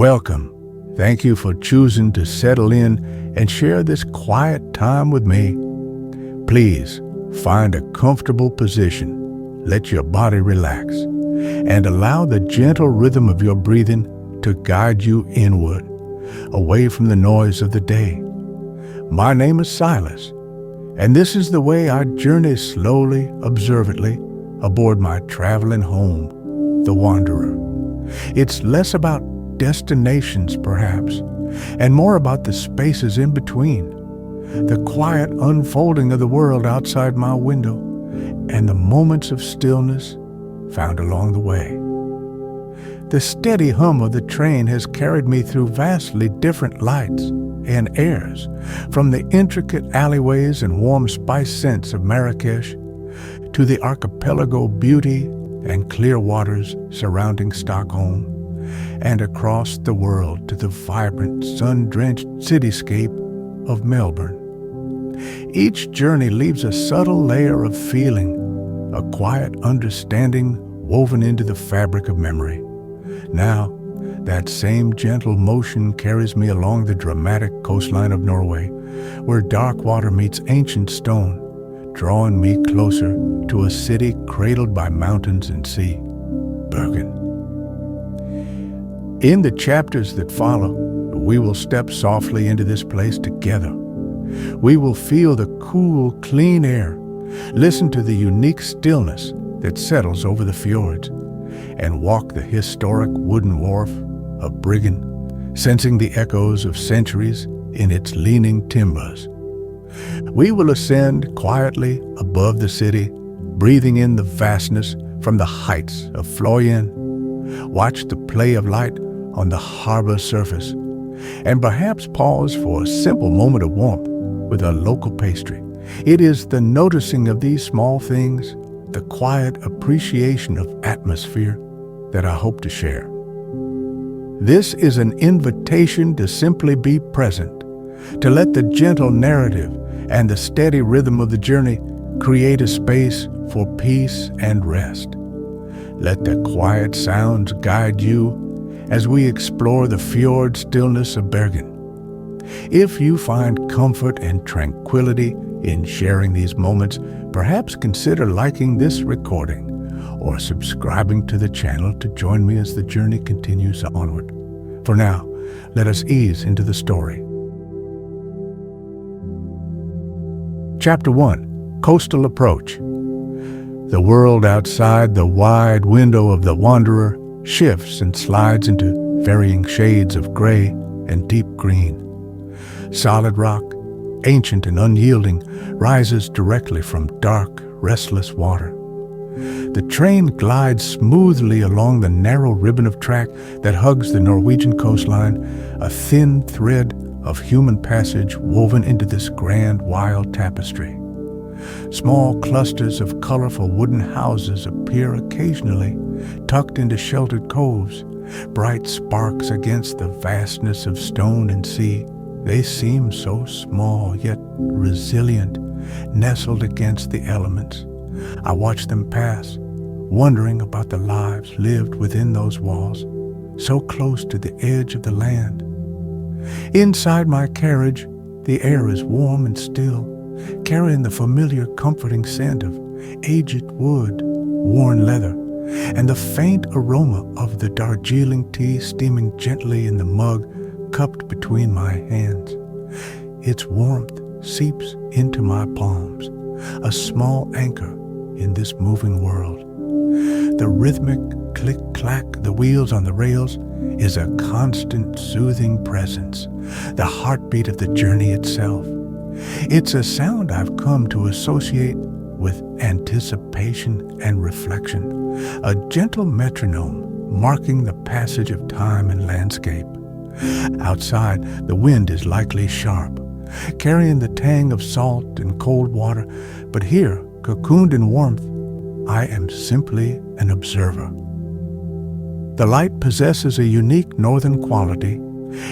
Welcome. Thank you for choosing to settle in and share this quiet time with me. Please find a comfortable position, let your body relax, and allow the gentle rhythm of your breathing to guide you inward, away from the noise of the day. My name is Silas, and this is the way I journey slowly, observantly, aboard my traveling home, the Wanderer. It's less about destinations, perhaps, and more about the spaces in between, the quiet unfolding of the world outside my window, and the moments of stillness found along the way. The steady hum of the train has carried me through vastly different lights and airs, from the intricate alleyways and warm spice scents of Marrakesh to the archipelago beauty and clear waters surrounding Stockholm, and across the world to the vibrant, sun-drenched cityscape of Melbourne. Each journey leaves a subtle layer of feeling, a quiet understanding woven into the fabric of memory. Now, that same gentle motion carries me along the dramatic coastline of Norway, where dark water meets ancient stone, drawing me closer to a city cradled by mountains and sea, Bergen. In the chapters that follow, we will step softly into this place together. We will feel the cool, clean air, listen to the unique stillness that settles over the fjords, and walk the historic wooden wharf of Bergen, sensing the echoes of centuries in its leaning timbers. We will ascend quietly above the city, breathing in the vastness from the heights of Fløyen, watch the play of light on the harbor surface, and perhaps pause for a simple moment of warmth with a local pastry. It is the noticing of these small things, the quiet appreciation of atmosphere, that I hope to share. This is an invitation to simply be present, to let the gentle narrative and the steady rhythm of the journey create a space for peace and rest. Let the quiet sounds guide you as we explore the Fjord Stillness of Bergen. If you find comfort and tranquility in sharing these moments, perhaps consider liking this recording or subscribing to the channel to join me as the journey continues onward. For now, let us ease into the story. Chapter 1, Coastal Approach. The world outside the wide window of the Wanderer shifts and slides into varying shades of gray and deep green. Solid rock, ancient and unyielding, rises directly from dark, restless water. The train glides smoothly along the narrow ribbon of track that hugs the Norwegian coastline, a thin thread of human passage woven into this grand, wild tapestry. Small clusters of colorful wooden houses appear occasionally, tucked into sheltered coves, bright sparks against the vastness of stone and sea. They seem so small, yet resilient, nestled against the elements. I watch them pass, wondering about the lives lived within those walls, so close to the edge of the land. Inside my carriage, the air is warm and still, carrying the familiar comforting scent of aged wood, worn leather, and the faint aroma of the Darjeeling tea steaming gently in the mug cupped between my hands. Its warmth seeps into my palms, a small anchor in this moving world. The rhythmic click-clack of the wheels on the rails is a constant soothing presence, the heartbeat of the journey itself. It's a sound I've come to associate with anticipation and reflection, a gentle metronome marking the passage of time and landscape. Outside, the wind is likely sharp, carrying the tang of salt and cold water, but here, cocooned in warmth, I am simply an observer. The light possesses a unique northern quality,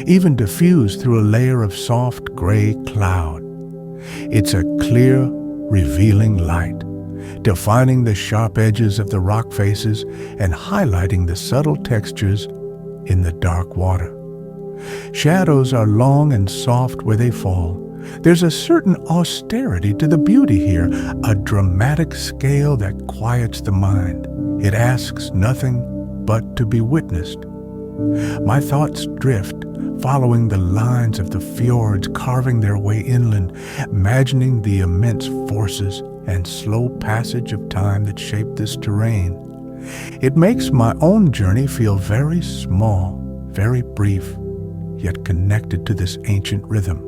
even diffused through a layer of soft gray cloud. It's a clear, revealing light, defining the sharp edges of the rock faces and highlighting the subtle textures in the dark water. Shadows are long and soft where they fall. There's a certain austerity to the beauty here, a dramatic scale that quiets the mind. It asks nothing but to be witnessed. My thoughts drift, following the lines of the fjords carving their way inland, imagining the immense forces and slow passage of time that shape this terrain. It makes my own journey feel very small, very brief, yet connected to this ancient rhythm.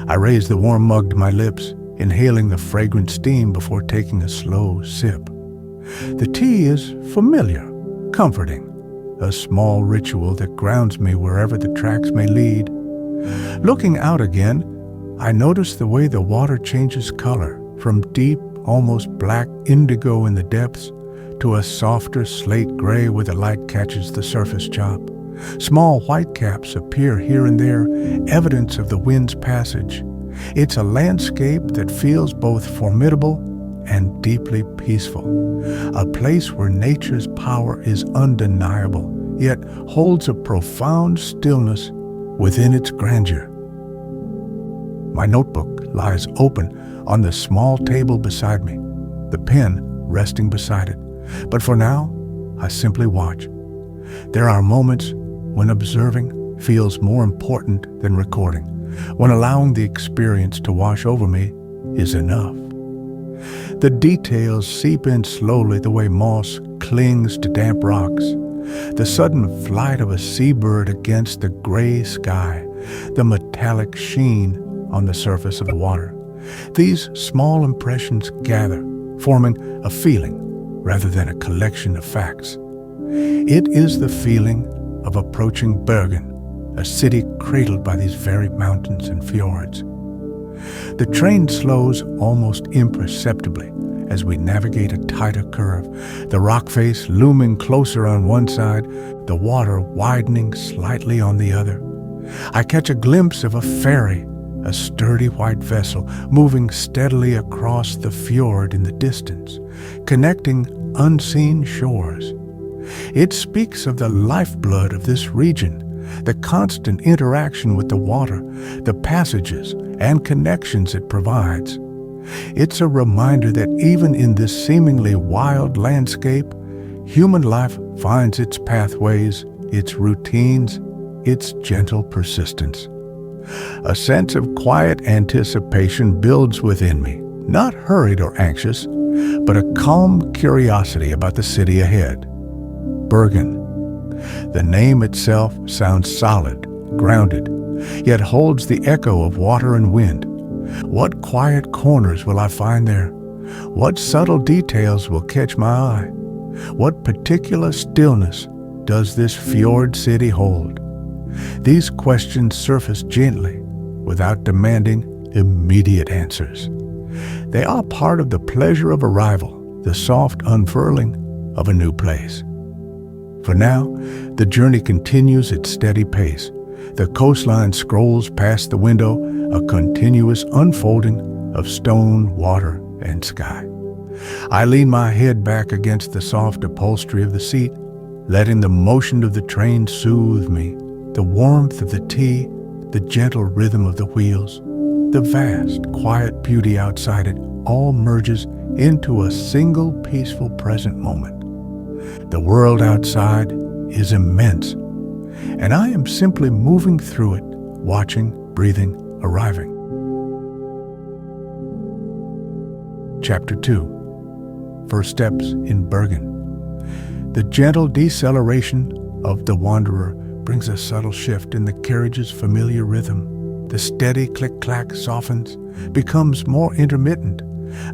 I raise the warm mug to my lips, inhaling the fragrant steam before taking a slow sip. The tea is familiar, comforting, a small ritual that grounds me wherever the tracks may lead. Looking out again, I notice the way the water changes color, from deep, almost black indigo in the depths to a softer slate gray where the light catches the surface chop. Small white caps appear here and there, evidence of the wind's passage. It's a landscape that feels both formidable and deeply peaceful, a place where nature's power is undeniable, yet holds a profound stillness within its grandeur. My notebook lies open on the small table beside me, the pen resting beside it. But for now, I simply watch. There are moments when observing feels more important than recording, when allowing the experience to wash over me is enough. The details seep in slowly, the way moss clings to damp rocks, the sudden flight of a seabird against the gray sky, the metallic sheen on the surface of the water. These small impressions gather, forming a feeling rather than a collection of facts. It is the feeling of approaching Bergen, a city cradled by these very mountains and fjords. The train slows almost imperceptibly as we navigate a tighter curve, the rock face looming closer on one side, the water widening slightly on the other. I catch a glimpse of a ferry, a sturdy white vessel moving steadily across the fjord in the distance, connecting unseen shores. It speaks of the lifeblood of this region, the constant interaction with the water, the passages and connections it provides. It's a reminder that even in this seemingly wild landscape, human life finds its pathways, its routines, its gentle persistence. A sense of quiet anticipation builds within me, not hurried or anxious, but a calm curiosity about the city ahead. Bergen. The name itself sounds solid, grounded, yet holds the echo of water and wind. What quiet corners will I find there? What subtle details will catch my eye? What particular stillness does this fjord city hold? These questions surface gently, without demanding immediate answers. They are part of the pleasure of arrival, the soft unfurling of a new place. For now, the journey continues its steady pace. The coastline scrolls past the window, a continuous unfolding of stone, water, and sky. I lean my head back against the soft upholstery of the seat, letting the motion of the train soothe me, the warmth of the tea, the gentle rhythm of the wheels, the vast, quiet beauty outside it all merges into a single peaceful present moment. The world outside is immense, and I am simply moving through it, watching, breathing, arriving. Chapter 2. First Steps in Bergen. The gentle deceleration of the wanderer brings a subtle shift in the carriage's familiar rhythm. The steady click-clack softens, becomes more intermittent,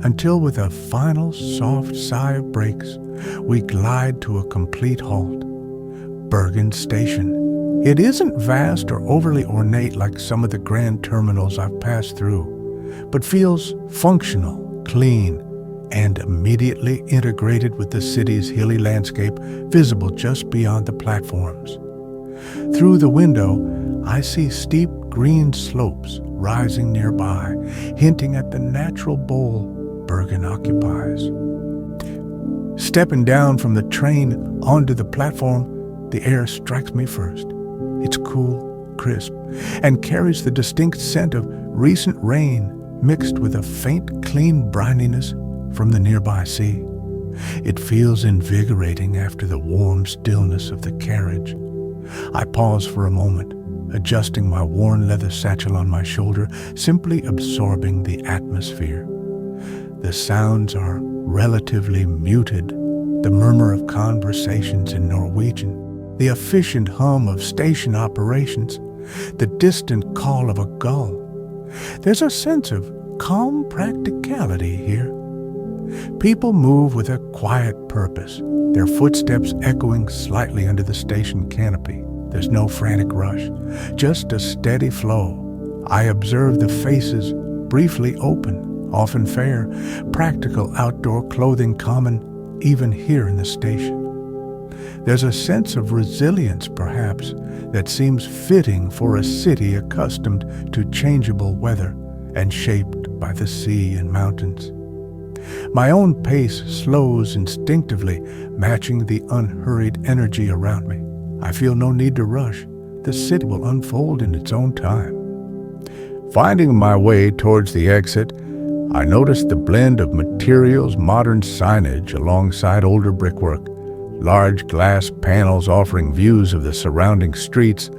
until with a final soft sigh of brakes, we glide to a complete halt. Bergen Station. It isn't vast or overly ornate like some of the grand terminals I've passed through, but feels functional, clean, and immediately integrated with the city's hilly landscape visible just beyond the platforms. Through the window, I see steep green slopes rising nearby, hinting at the natural bowl Bergen occupies. Stepping down from the train onto the platform, the air strikes me first. It's cool, crisp, and carries the distinct scent of recent rain mixed with a faint, clean brininess from the nearby sea. It feels invigorating after the warm stillness of the carriage. I pause for a moment, adjusting my worn leather satchel on my shoulder, simply absorbing the atmosphere. The sounds are relatively muted, the murmur of conversations in Norwegian, the efficient hum of station operations, the distant call of a gull. There's a sense of calm practicality here. People move with a quiet purpose, their footsteps echoing slightly under the station canopy. There's no frantic rush, just a steady flow. I observe the faces briefly open, often fair, practical outdoor clothing common even here in the station. There's a sense of resilience, perhaps, that seems fitting for a city accustomed to changeable weather and shaped by the sea and mountains. My own pace slows instinctively, matching the unhurried energy around me. I feel no need to rush. The city will unfold in its own time. Finding my way towards the exit, I noticed the blend of materials, modern signage alongside older brickwork, large glass panels offering views of the surrounding streets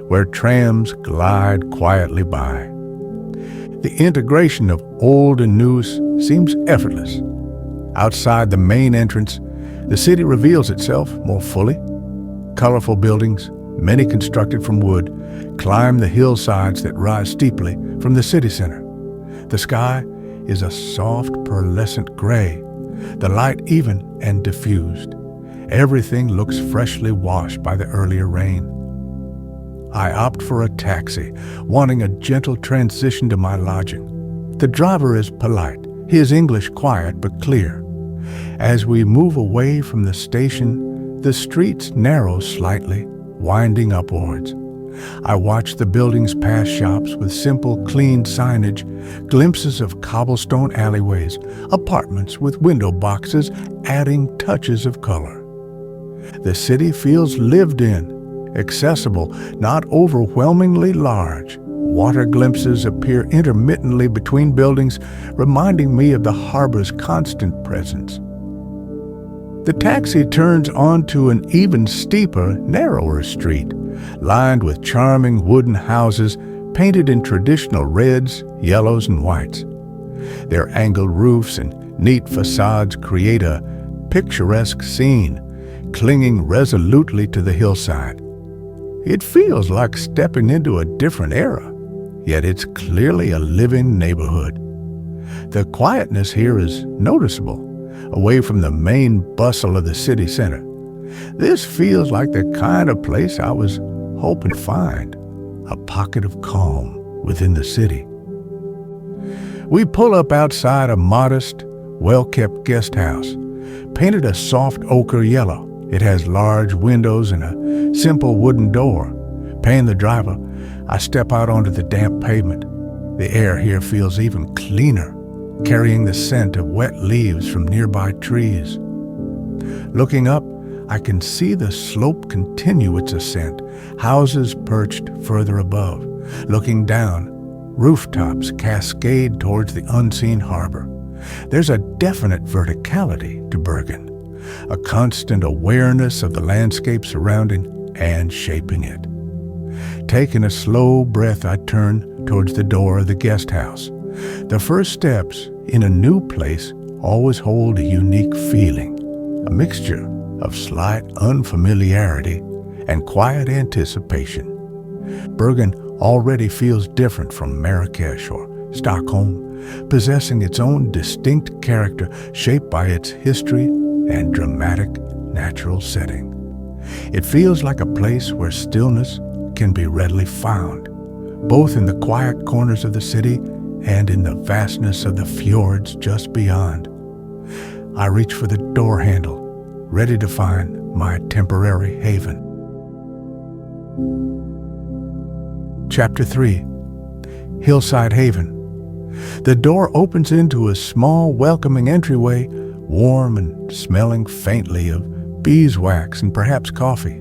where trams glide quietly by. The integration of old and new seems effortless. Outside the main entrance, the city reveals itself more fully. Colorful buildings, many constructed from wood, climb the hillsides that rise steeply from the city center. The sky is a soft, pearlescent gray, the light even and diffused. Everything looks freshly washed by the earlier rain. I opt for a taxi, wanting a gentle transition to my lodging. The driver is polite, his English quiet but clear. As we move away from the station, the streets narrow slightly, winding upwards. I watch the buildings pass shops with simple, clean signage, glimpses of cobblestone alleyways, apartments with window boxes adding touches of color. The city feels lived in, accessible, not overwhelmingly large. Water glimpses appear intermittently between buildings, reminding me of the harbor's constant presence. The taxi turns onto an even steeper, narrower street, lined with charming wooden houses painted in traditional reds, yellows, and whites. Their angled roofs and neat facades create a picturesque scene, clinging resolutely to the hillside. It feels like stepping into a different era, yet it's clearly a living neighborhood. The quietness here is noticeable, away from the main bustle of the city center. This feels like the kind of place I was hoping to find, a pocket of calm within the city. We pull up outside a modest, well-kept guest house, painted a soft ochre yellow. It has large windows and a simple wooden door. Paying the driver, I step out onto the damp pavement. The air here feels even cleaner, carrying the scent of wet leaves from nearby trees. Looking up, I can see the slope continue its ascent, houses perched further above. Looking down, rooftops cascade towards the unseen harbor. There's a definite verticality to Bergen, a constant awareness of the landscape surrounding and shaping it. Taking a slow breath, I turn towards the door of the guest house. The first steps in a new place always hold a unique feeling, a mixture of slight unfamiliarity and quiet anticipation. Bergen already feels different from Marrakesh or Stockholm, possessing its own distinct character shaped by its history and dramatic natural setting. It feels like a place where stillness can be readily found, both in the quiet corners of the city and in the vastness of the fjords just beyond. I reach for the door handle, ready to find my temporary haven. Chapter 3. Hillside Haven. The door opens into a small, welcoming entryway, warm and smelling faintly of beeswax and perhaps coffee.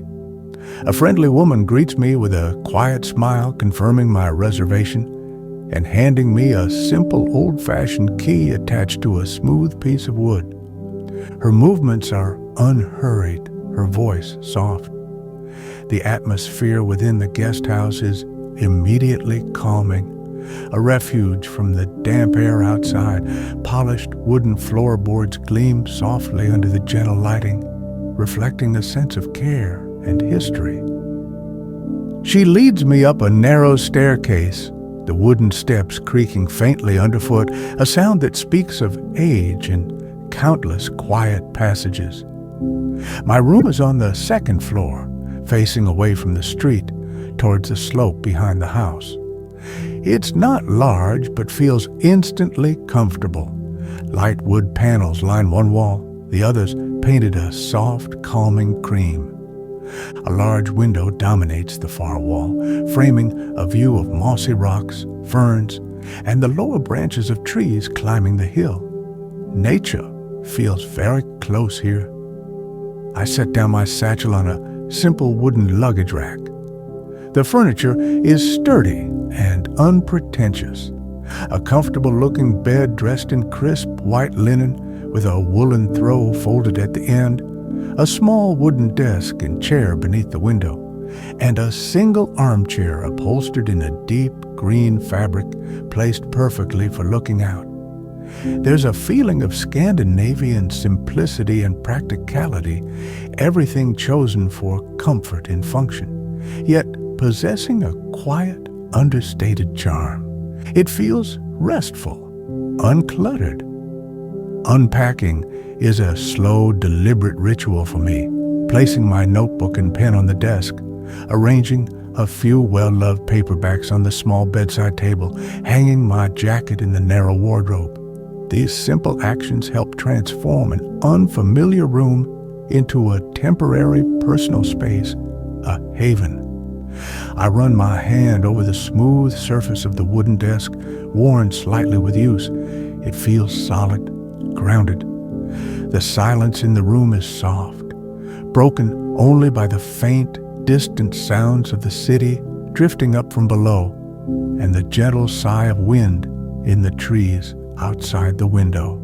A friendly woman greets me with a quiet smile, confirming my reservation and handing me a simple old-fashioned key attached to a smooth piece of wood. Her movements are unhurried, her voice soft. The atmosphere within the guest house is immediately calming, a refuge from the damp air outside. Polished wooden floorboards gleam softly under the gentle lighting, reflecting a sense of care and history. She leads me up a narrow staircase, the wooden steps creaking faintly underfoot, a sound that speaks of age and countless quiet passages. My room is on the second floor, facing away from the street, towards the slope behind the house. It's not large, but feels instantly comfortable. Light wood panels line one wall, the others painted a soft, calming cream. A large window dominates the far wall, framing a view of mossy rocks, ferns, and the lower branches of trees climbing the hill. Nature feels very close here. I set down my satchel on a simple wooden luggage rack. The furniture is sturdy and unpretentious. A comfortable-looking bed dressed in crisp white linen with a woolen throw folded at the end, a small wooden desk and chair beneath the window, and a single armchair upholstered in a deep green fabric placed perfectly for looking out. There's a feeling of Scandinavian simplicity and practicality, everything chosen for comfort and function, yet possessing a quiet, understated charm. It feels restful, uncluttered. Unpacking is a slow, deliberate ritual for me, placing my notebook and pen on the desk, arranging a few well-loved paperbacks on the small bedside table, hanging my jacket in the narrow wardrobe. These simple actions help transform an unfamiliar room into a temporary personal space, a haven. I run my hand over the smooth surface of the wooden desk, worn slightly with use. It feels solid, grounded. The silence in the room is soft, broken only by the faint, distant sounds of the city drifting up from below, and the gentle sigh of wind in the trees outside the window.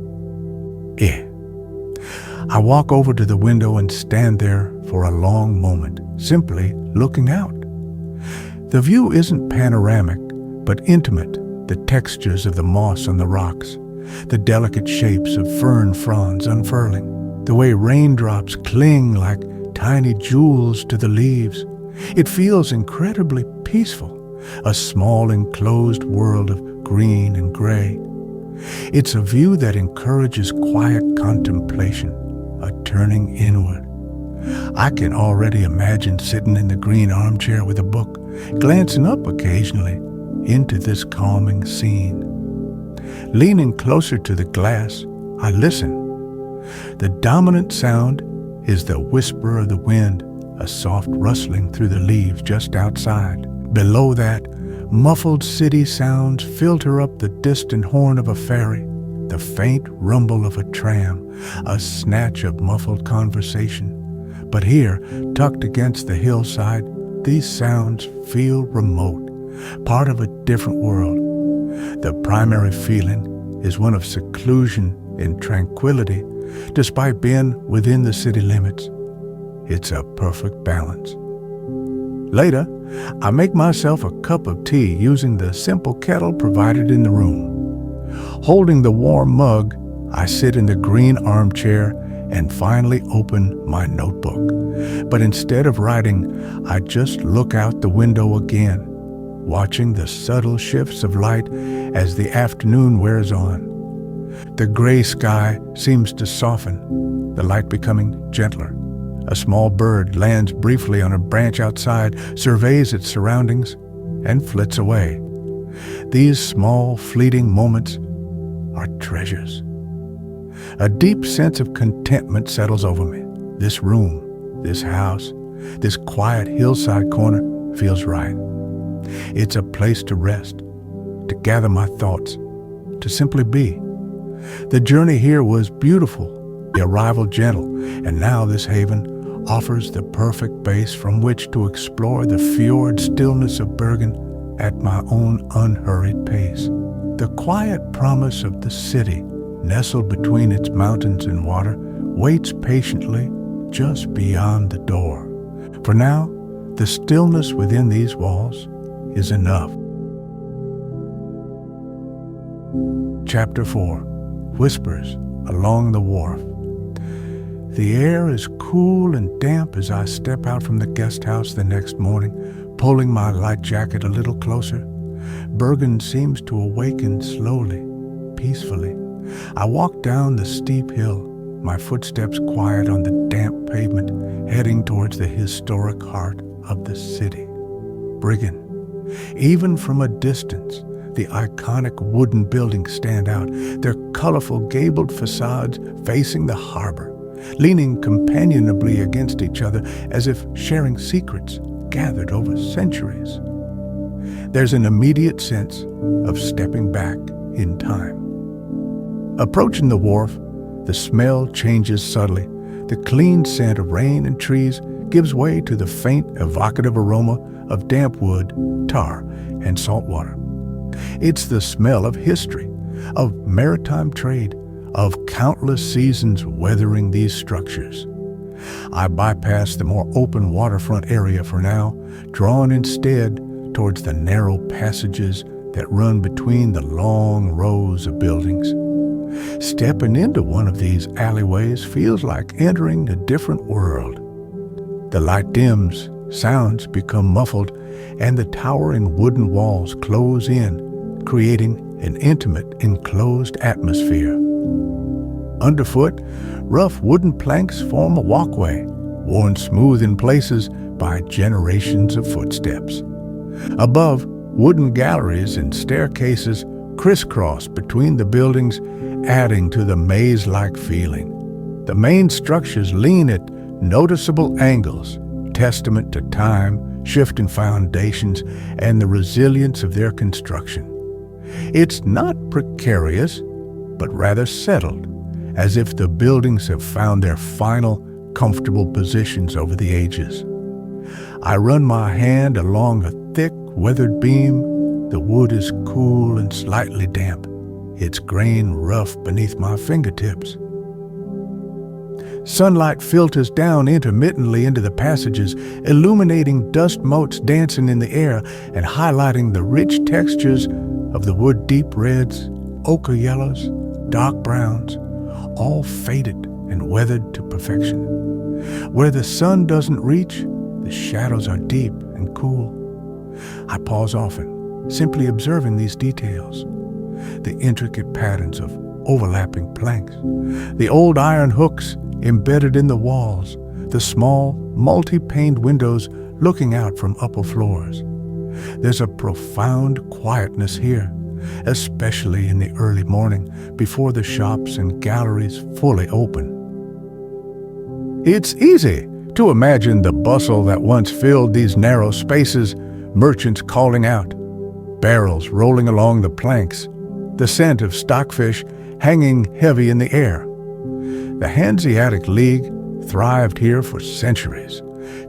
I walk over to the window and stand there for a long moment, simply looking out. The view isn't panoramic, but intimate. The textures of the moss on the rocks, the delicate shapes of fern fronds unfurling, the way raindrops cling like tiny jewels to the leaves. It feels incredibly peaceful, a small enclosed world of green and gray. It's a view that encourages quiet contemplation, a turning inward. I can already imagine sitting in the green armchair with a book, glancing up occasionally into this calming scene. Leaning closer to the glass, I listen. The dominant sound is the whisper of the wind, a soft rustling through the leaves just outside. Below that, muffled city sounds filter up the distant horn of a ferry, the faint rumble of a tram, a snatch of muffled conversation. But here, tucked against the hillside, these sounds feel remote, part of a different world. The primary feeling is one of seclusion and tranquility, despite being within the city limits. It's a perfect balance. Later, I make myself a cup of tea using the simple kettle provided in the room. Holding the warm mug, I sit in the green armchair and finally open my notebook. But instead of writing, I just look out the window again, watching the subtle shifts of light as the afternoon wears on. The gray sky seems to soften, the light becoming gentler. A small bird lands briefly on a branch outside, surveys its surroundings, and flits away. These small, fleeting moments are treasures. A deep sense of contentment settles over me. This room, this house, this quiet hillside corner feels right. It's a place to rest, to gather my thoughts, to simply be. The journey here was beautiful, the arrival gentle, and now this haven offers the perfect base from which to explore the Fjord Stillness of Bergen at my own unhurried pace. The quiet promise of the city, nestled between its mountains and water, waits patiently just beyond the door. For now, the stillness within these walls is enough. Chapter 4. Whispers along the wharf. The air is cool and damp as I step out from the guest house the next morning, pulling my light jacket a little closer. Bergen seems to awaken slowly, peacefully. I walk down the steep hill, my footsteps quiet on the damp pavement, heading towards the historic heart of the city. Bergen. Even from a distance, the iconic wooden buildings stand out, their colorful gabled facades facing the harbor, leaning companionably against each other as if sharing secrets gathered over centuries. There's an immediate sense of stepping back in time. Approaching the wharf, the smell changes subtly. The clean scent of rain and trees gives way to the faint, evocative aroma of damp wood, tar, and salt water. It's the smell of history, of maritime trade, of countless seasons weathering these structures. I bypass the more open waterfront area for now, drawn instead towards the narrow passages that run between the long rows of buildings. Stepping into one of these alleyways feels like entering a different world. The light dims, sounds become muffled, and the towering wooden walls close in, creating an intimate, enclosed atmosphere. Underfoot, rough wooden planks form a walkway, worn smooth in places by generations of footsteps. Above, wooden galleries and staircases crisscross between the buildings, adding to the maze-like feeling. The main structures lean at noticeable angles, testament to time, shifting foundations, and the resilience of their construction. It's not precarious, but rather settled, as if the buildings have found their final, comfortable positions over the ages. I run my hand along a thick, weathered beam. The wood is cool and slightly damp, its grain rough beneath my fingertips. Sunlight filters down intermittently into the passages, illuminating dust motes dancing in the air and highlighting the rich textures of the wood, deep reds, ochre yellows, dark browns, all faded and weathered to perfection. Where the sun doesn't reach, the shadows are deep and cool. I pause often, simply observing these details. The intricate patterns of overlapping planks, the old iron hooks embedded in the walls, the small, multi-paned windows looking out from upper floors. There's a profound quietness here, especially in the early morning before the shops and galleries fully open. It's easy to imagine the bustle that once filled these narrow spaces, merchants calling out, barrels rolling along the planks, the scent of stockfish hanging heavy in the air. The Hanseatic League thrived here for centuries,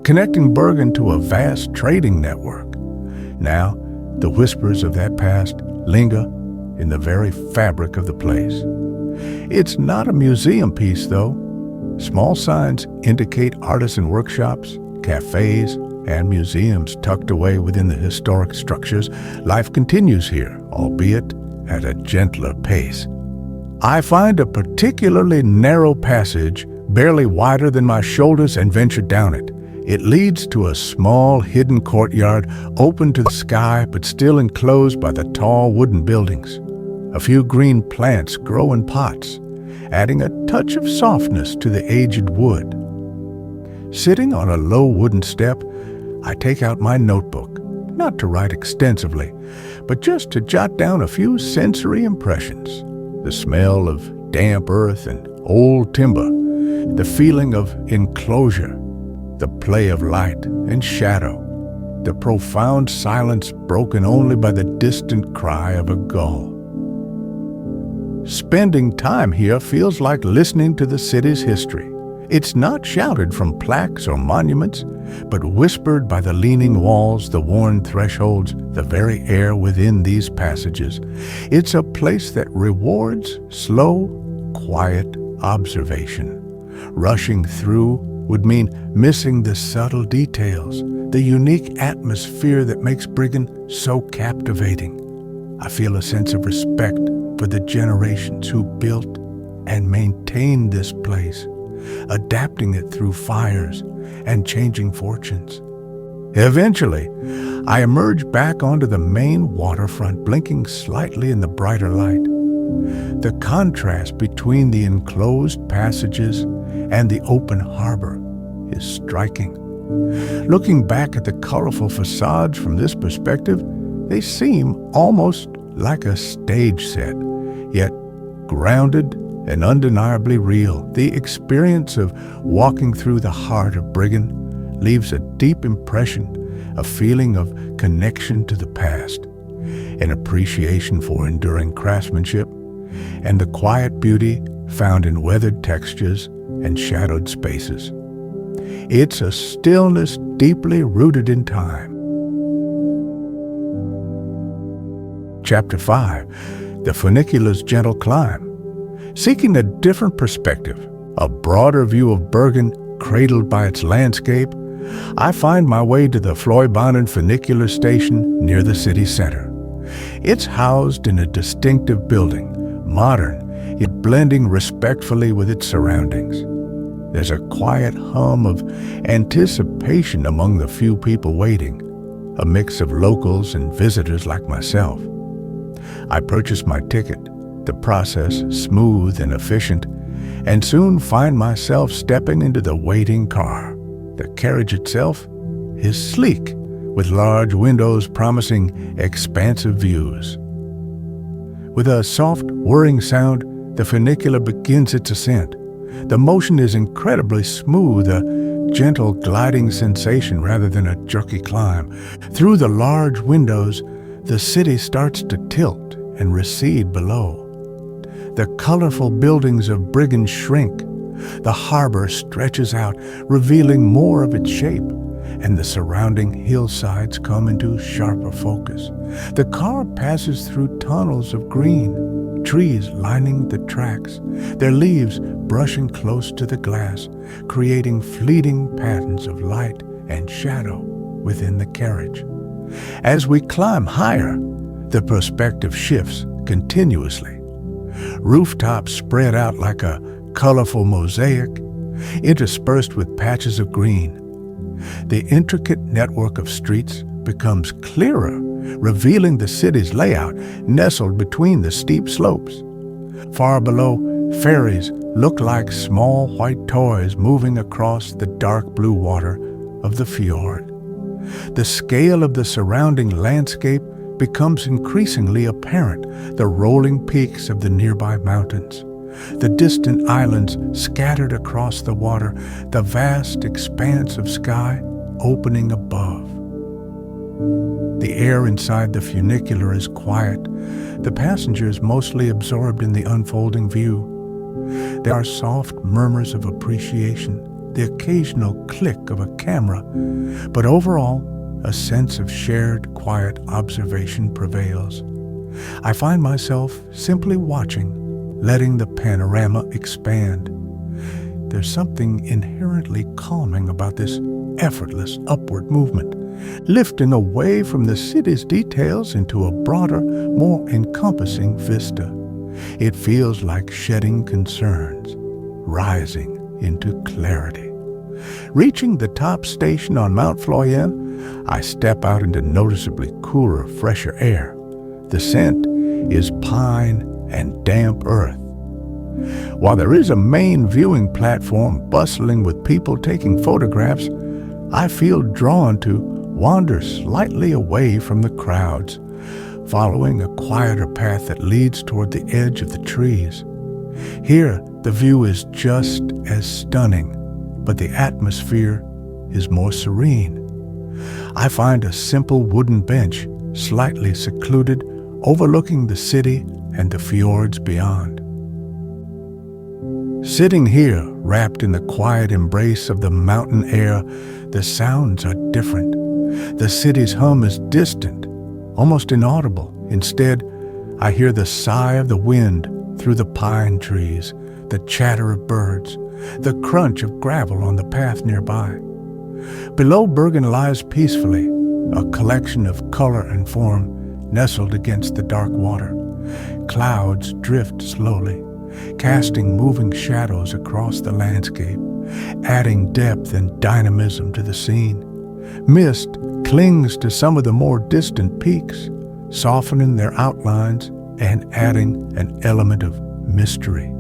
connecting Bergen to a vast trading network. Now, the whispers of that past linger in the very fabric of the place. It's not a museum piece, though. Small signs indicate artisan workshops, cafes, and museums tucked away within the historic structures. Life continues here, albeit at a gentler pace. I find a particularly narrow passage, barely wider than my shoulders, and venture down it. It leads to a small, hidden courtyard, open to the sky but still enclosed by the tall wooden buildings. A few green plants grow in pots, adding a touch of softness to the aged wood. Sitting on a low wooden step, I take out my notebook, not to write extensively, but just to jot down a few sensory impressions. The smell of damp earth and old timber, the feeling of enclosure, the play of light and shadow, the profound silence broken only by the distant cry of a gull. Spending time here feels like listening to the city's history, It's not shouted from plaques or monuments, but whispered by the leaning walls, the worn thresholds, the very air within these passages. It's a place that rewards slow, quiet observation. Rushing through would mean missing the subtle details, the unique atmosphere that makes Bergen so captivating. I feel a sense of respect for the generations who built and maintained this place, adapting it through fires and changing fortunes. Eventually, I emerge back onto the main waterfront, blinking slightly in the brighter light. The contrast between the enclosed passages and the open harbor is striking. Looking back at the colorful facades from this perspective, they seem almost like a stage set, yet grounded and undeniably real. The experience of walking through the heart of Bergen leaves a deep impression, a feeling of connection to the past, an appreciation for enduring craftsmanship, and the quiet beauty found in weathered textures and shadowed spaces. It's a stillness deeply rooted in time. Chapter 5, The Funicular's Gentle Climb. Seeking a different perspective, a broader view of Bergen cradled by its landscape, I find my way to the Troldhaugen Funicular station near the city center. It's housed in a distinctive building, modern, yet blending respectfully with its surroundings. There's a quiet hum of anticipation among the few people waiting, a mix of locals and visitors like myself. I purchase my ticket, the process smooth and efficient, and soon find myself stepping into the waiting car. The carriage itself is sleek, with large windows promising expansive views. With a soft, whirring sound, the funicular begins its ascent. The motion is incredibly smooth, a gentle gliding sensation rather than a jerky climb. Through the large windows, the city starts to tilt and recede below. The colorful buildings of Bergen shrink. The harbor stretches out, revealing more of its shape, and the surrounding hillsides come into sharper focus. The car passes through tunnels of green, trees lining the tracks, their leaves brushing close to the glass, creating fleeting patterns of light and shadow within the carriage. As we climb higher, the perspective shifts continuously. Rooftops spread out like a colorful mosaic, interspersed with patches of green. The intricate network of streets becomes clearer, revealing the city's layout nestled between the steep slopes. Far below, ferries look like small white toys moving across the dark blue water of the fjord. The scale of the surrounding landscape becomes increasingly apparent, the rolling peaks of the nearby mountains, the distant islands scattered across the water, the vast expanse of sky opening above. The air inside the funicular is quiet, the passengers mostly absorbed in the unfolding view. There are soft murmurs of appreciation, the occasional click of a camera, but overall, a sense of shared, quiet observation prevails. I find myself simply watching, letting the panorama expand. There's something inherently calming about this effortless upward movement, lifting away from the city's details into a broader, more encompassing vista. It feels like shedding concerns, rising into clarity. Reaching the top station on Mount Florian, I step out into noticeably cooler, fresher air. The scent is pine and damp earth. While there is a main viewing platform bustling with people taking photographs, I feel drawn to wander slightly away from the crowds, following a quieter path that leads toward the edge of the trees. Here, the view is just as stunning, but the atmosphere is more serene. I find a simple wooden bench, slightly secluded, overlooking the city and the fjords beyond. Sitting here, wrapped in the quiet embrace of the mountain air, the sounds are different. The city's hum is distant, almost inaudible. Instead, I hear the sigh of the wind through the pine trees, the chatter of birds, the crunch of gravel on the path nearby. Below Bergen lies peacefully, a collection of color and form nestled against the dark water. Clouds drift slowly, casting moving shadows across the landscape, adding depth and dynamism to the scene. Mist clings to some of the more distant peaks, softening their outlines and adding an element of mystery.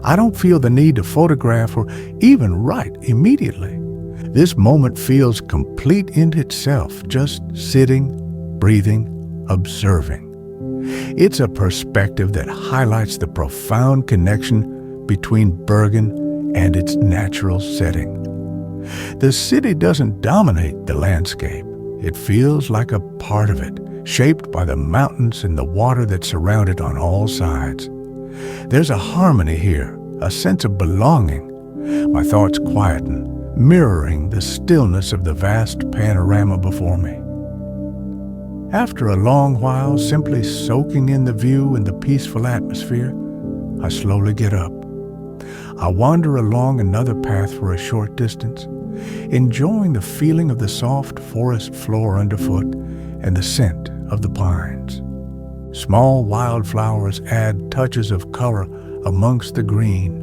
I don't feel the need to photograph or even write immediately. This moment feels complete in itself, just sitting, breathing, observing. It's a perspective that highlights the profound connection between Bergen and its natural setting. The city doesn't dominate the landscape. It feels like a part of it, shaped by the mountains and the water that surround it on all sides. There's a harmony here, a sense of belonging. My thoughts quieten, mirroring the stillness of the vast panorama before me. After a long while simply soaking in the view and the peaceful atmosphere, I slowly get up. I wander along another path for a short distance, enjoying the feeling of the soft forest floor underfoot and the scent of the pines. Small wildflowers add touches of color amongst the green.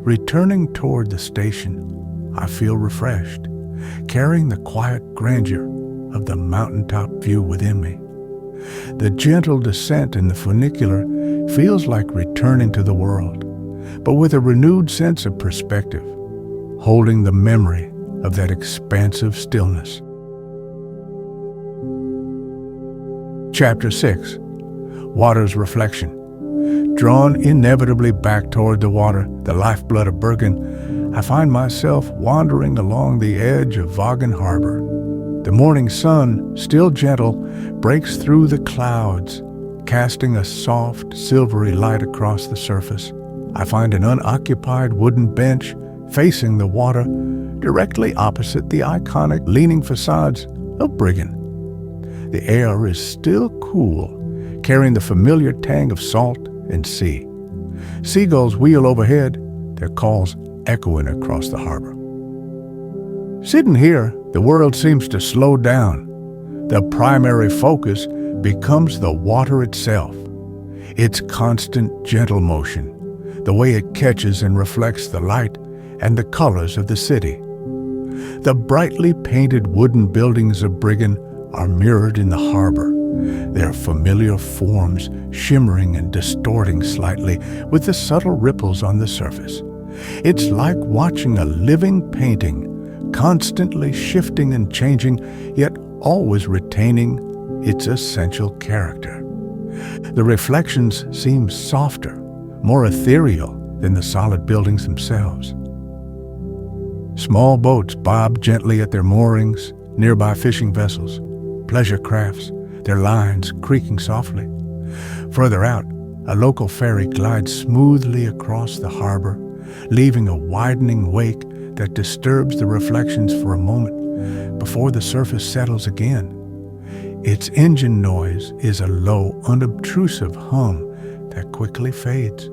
Returning toward the station, I feel refreshed, carrying the quiet grandeur of the mountaintop view within me. The gentle descent in the funicular feels like returning to the world, but with a renewed sense of perspective, holding the memory of that expansive stillness. Chapter 6. Water's Reflection. Drawn inevitably back toward the water, the lifeblood of Bergen, I find myself wandering along the edge of Vagen Harbor. The morning sun, still gentle, breaks through the clouds, casting a soft, silvery light across the surface. I find an unoccupied wooden bench facing the water, directly opposite the iconic leaning facades of Bergen. The air is still cool, carrying the familiar tang of salt and sea. Seagulls wheel overhead, their calls echoing across the harbor. Sitting here, the world seems to slow down. The primary focus becomes the water itself, its constant gentle motion, the way it catches and reflects the light and the colors of the city. The brightly painted wooden buildings of Bergen are mirrored in the harbor, their familiar forms shimmering and distorting slightly with the subtle ripples on the surface. It's like watching a living painting, constantly shifting and changing, yet always retaining its essential character. The reflections seem softer, more ethereal than the solid buildings themselves. Small boats bob gently at their moorings, nearby fishing vessels, pleasure crafts, their lines creaking softly. Further out, a local ferry glides smoothly across the harbor, leaving a widening wake that disturbs the reflections for a moment before the surface settles again. Its engine noise is a low, unobtrusive hum that quickly fades.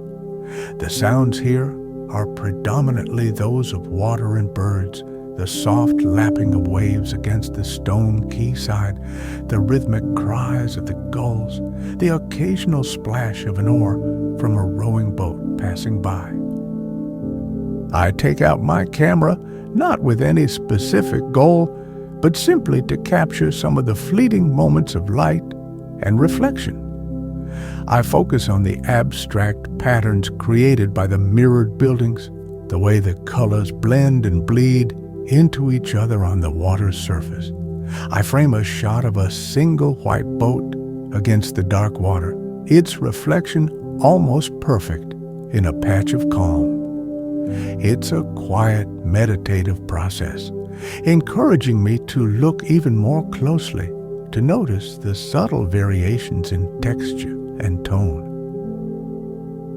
The sounds here are predominantly those of water and birds, the soft lapping of waves against the stone quayside, the rhythmic cries of the gulls, the occasional splash of an oar from a rowing boat passing by. I take out my camera, not with any specific goal, but simply to capture some of the fleeting moments of light and reflection. I focus on the abstract patterns created by the mirrored buildings, the way the colors blend and bleed into each other on the water's surface. I frame a shot of a single white boat against the dark water, its reflection almost perfect in a patch of calm. It's a quiet, meditative process, encouraging me to look even more closely, to notice the subtle variations in texture and tone.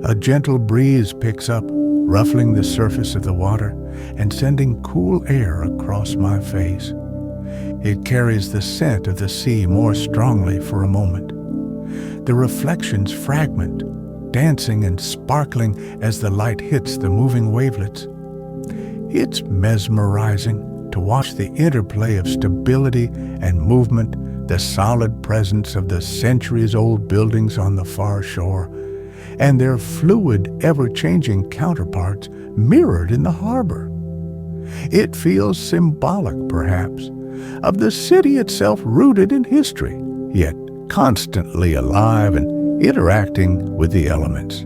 A gentle breeze picks up, ruffling the surface of the water and sending cool air across my face. It carries the scent of the sea more strongly for a moment. The reflections fragment, dancing and sparkling as the light hits the moving wavelets. It's mesmerizing to watch the interplay of stability and movement, the solid presence of the centuries-old buildings on the far shore, and their fluid, ever-changing counterparts mirrored in the harbor. It feels symbolic, perhaps, of the city itself rooted in history, yet constantly alive and interacting with the elements.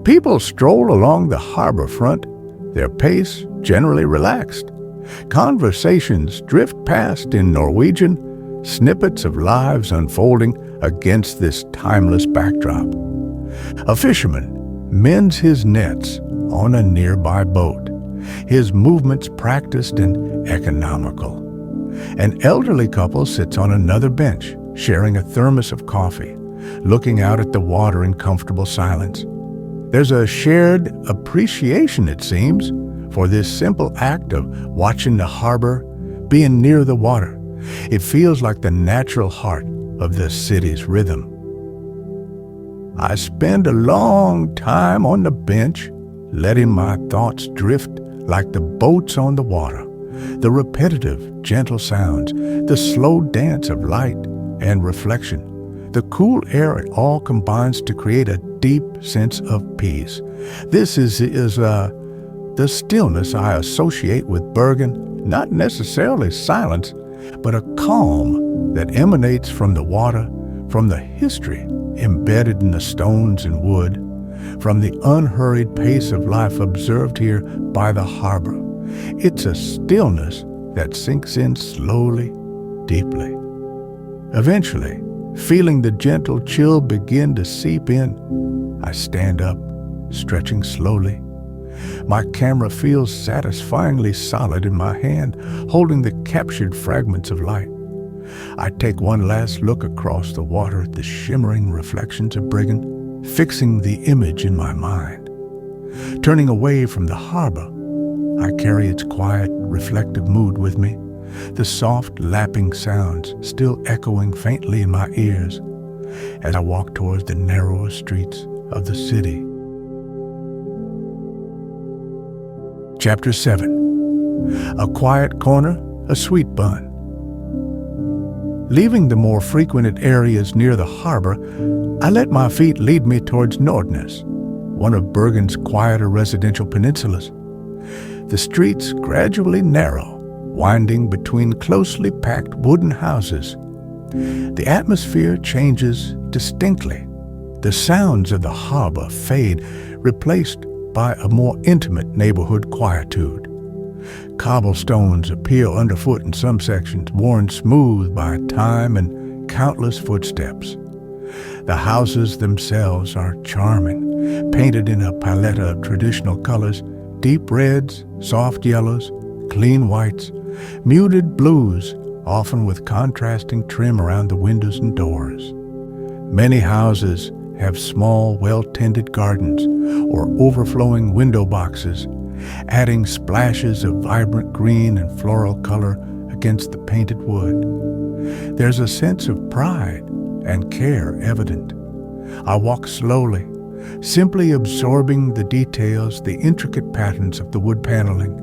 People stroll along the harbor front, their pace generally relaxed. Conversations drift past in Norwegian, snippets of lives unfolding against this timeless backdrop. A fisherman mends his nets on a nearby boat, his movements practiced and economical. An elderly couple sits on another bench, sharing a thermos of coffee, looking out at the water in comfortable silence. There's a shared appreciation, it seems, for this simple act of watching the harbor, being near the water. It feels like the natural heart of the city's rhythm. I spend a long time on the bench, letting my thoughts drift like the boats on the water, the repetitive, gentle sounds, the slow dance of light and reflection. The cool air, it all combines to create a deep sense of peace. This is the stillness I associate with Bergen, not necessarily silence, but a calm that emanates from the water, from the history embedded in the stones and wood, from the unhurried pace of life observed here by the harbor. It's a stillness that sinks in slowly, deeply. Eventually, feeling the gentle chill begin to seep in, I stand up, stretching slowly. My camera feels satisfyingly solid in my hand, holding the captured fragments of light. I take one last look across the water at the shimmering reflections of Bergen, fixing the image in my mind. Turning away from the harbor, I carry its quiet, reflective mood with me, the soft lapping sounds still echoing faintly in my ears as I walk towards the narrower streets of the city. Chapter 7. A quiet corner, a sweet bun. Leaving the more frequented areas near the harbor, I let my feet lead me towards Nordnes, one of Bergen's quieter residential peninsulas. The streets gradually narrow, winding between closely packed wooden houses. The atmosphere changes distinctly. The sounds of the harbor fade, replaced by a more intimate neighborhood quietude. Cobblestones appear underfoot in some sections, worn smooth by time and countless footsteps. The houses themselves are charming, painted in a palette of traditional colors, deep reds, soft yellows, clean whites, muted blues, often with contrasting trim around the windows and doors. Many houses have small, well-tended gardens or overflowing window boxes, adding splashes of vibrant green and floral color against the painted wood. There's a sense of pride and care evident. I walk slowly, simply absorbing the details, the intricate patterns of the wood paneling,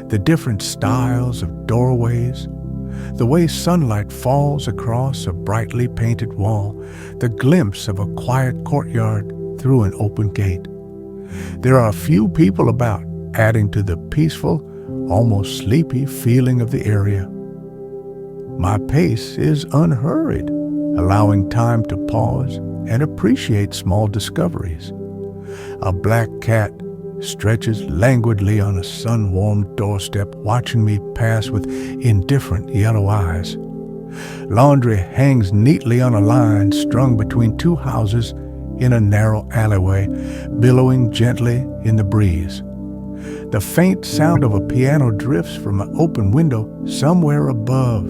the different styles of doorways, the way sunlight falls across a brightly painted wall, the glimpse of a quiet courtyard through an open gate. There are a few people about, adding to the peaceful, almost sleepy feeling of the area. My pace is unhurried, allowing time to pause and appreciate small discoveries. A black cat stretches languidly on a sun-warmed doorstep, watching me pass with indifferent yellow eyes. Laundry hangs neatly on a line strung between two houses in a narrow alleyway, billowing gently in the breeze. The faint sound of a piano drifts from an open window somewhere above,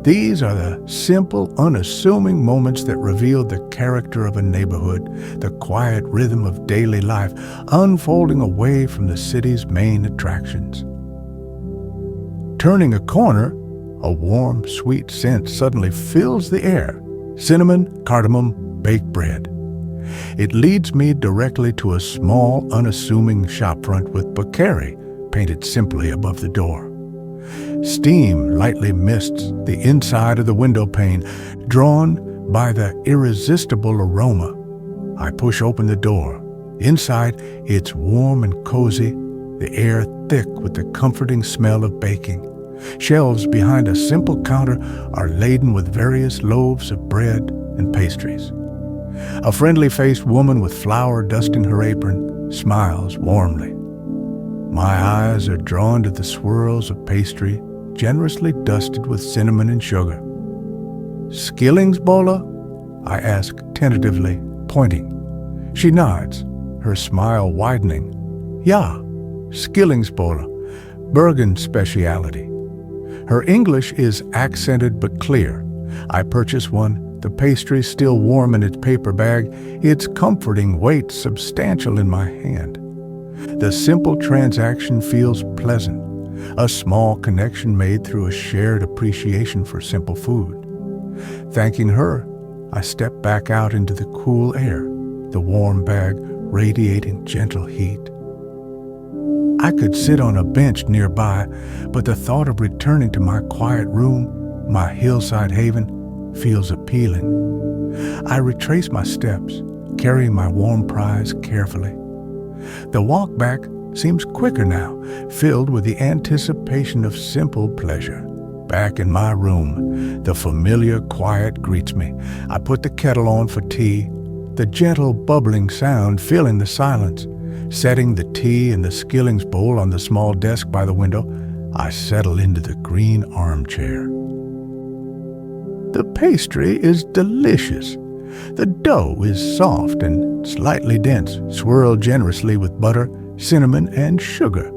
These are the simple, unassuming moments that reveal the character of a neighborhood, the quiet rhythm of daily life, unfolding away from the city's main attractions. Turning a corner, a warm, sweet scent suddenly fills the air. Cinnamon, cardamom, baked bread. It leads me directly to a small, unassuming shopfront with Bakery painted simply above the door. Steam lightly mists the inside of the window pane, drawn by the irresistible aroma. I push open the door. Inside, it's warm and cozy, the air thick with the comforting smell of baking. Shelves behind a simple counter are laden with various loaves of bread and pastries. A friendly-faced woman with flour dusting her apron smiles warmly. My eyes are drawn to the swirls of pastry, generously dusted with cinnamon and sugar. "Skillingsbolle?" I ask tentatively, pointing. She nods, her smile widening. "Ja, Skillingsbolle, Bergen speciality." Her English is accented but clear. I purchase one, the pastry still warm in its paper bag, its comforting weight substantial in my hand. The simple transaction feels pleasant, a small connection made through a shared appreciation for simple food. Thanking her, I step back out into the cool air, the warm bag radiating gentle heat. I could sit on a bench nearby, but the thought of returning to my quiet room, my hillside haven, feels appealing. I retrace my steps, carrying my warm prize carefully. The walk back seems quicker now, filled with the anticipation of simple pleasure. Back in my room, the familiar quiet greets me. I put the kettle on for tea, the gentle bubbling sound filling the silence. Setting the tea in the skillings bowl on the small desk by the window, I settle into the green armchair. The pastry is delicious. The dough is soft and slightly dense, swirled generously with butter, cinnamon, and sugar,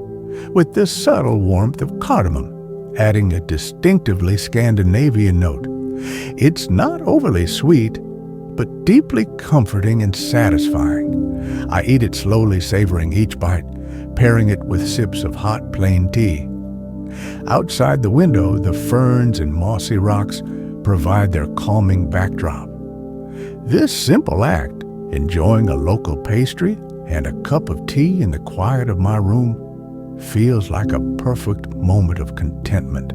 with the subtle warmth of cardamom, adding a distinctively Scandinavian note. It's not overly sweet, but deeply comforting and satisfying. I eat it slowly, savoring each bite, pairing it with sips of hot, plain tea. Outside the window, the ferns and mossy rocks provide their calming backdrop. This simple act, enjoying a local pastry and a cup of tea in the quiet of my room, feels like a perfect moment of contentment.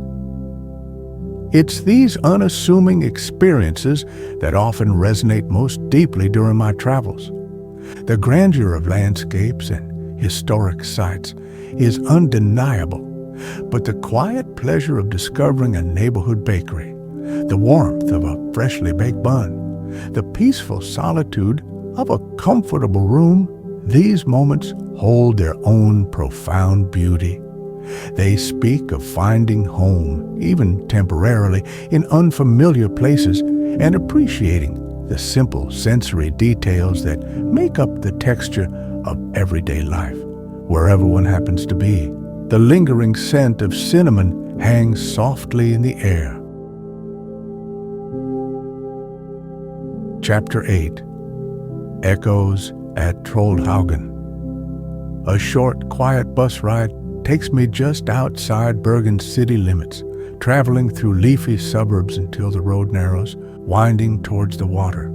It's these unassuming experiences that often resonate most deeply during my travels. The grandeur of landscapes and historic sites is undeniable, but the quiet pleasure of discovering a neighborhood bakery, the warmth of a freshly baked bun, the peaceful solitude of a comfortable room, these moments hold their own profound beauty. They speak of finding home, even temporarily, in unfamiliar places and appreciating the simple sensory details that make up the texture of everyday life, wherever one happens to be. The lingering scent of cinnamon hangs softly in the air. Chapter 8. Echoes at Troldhaugen. A short, quiet bus ride takes me just outside Bergen's city limits, traveling through leafy suburbs until the road narrows, winding towards the water.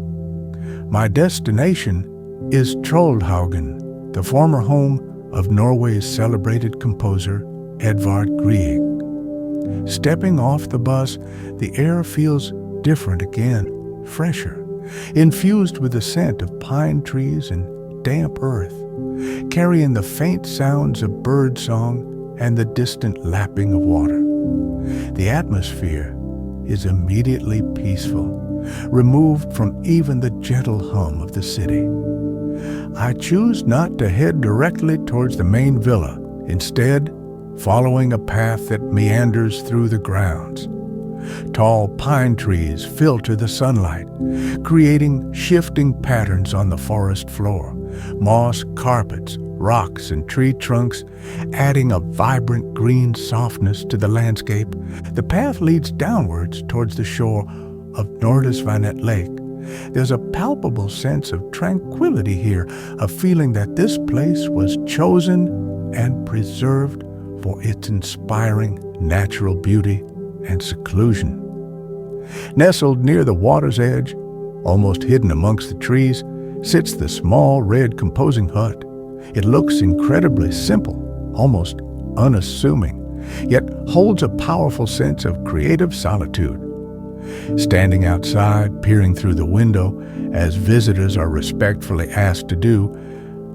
My destination is Troldhaugen, the former home of Norway's celebrated composer Edvard Grieg. Stepping off the bus, the air feels different again, fresher, infused with the scent of pine trees and damp earth, carrying the faint sounds of bird song and the distant lapping of water. The atmosphere is immediately peaceful, removed from even the gentle hum of the city. I choose not to head directly towards the main villa, instead following a path that meanders through the grounds. Tall pine trees filter the sunlight, creating shifting patterns on the forest floor. Moss carpets rocks and tree trunks, adding a vibrant green softness to the landscape. The path leads downwards towards the shore of Nordisvanet Lake. There's a palpable sense of tranquility here, a feeling that this place was chosen and preserved for its inspiring natural beauty and seclusion. Nestled near the water's edge, almost hidden amongst the trees, sits the small red composing hut. It looks incredibly simple, almost unassuming, yet holds a powerful sense of creative solitude. Standing outside, peering through the window, as visitors are respectfully asked to do,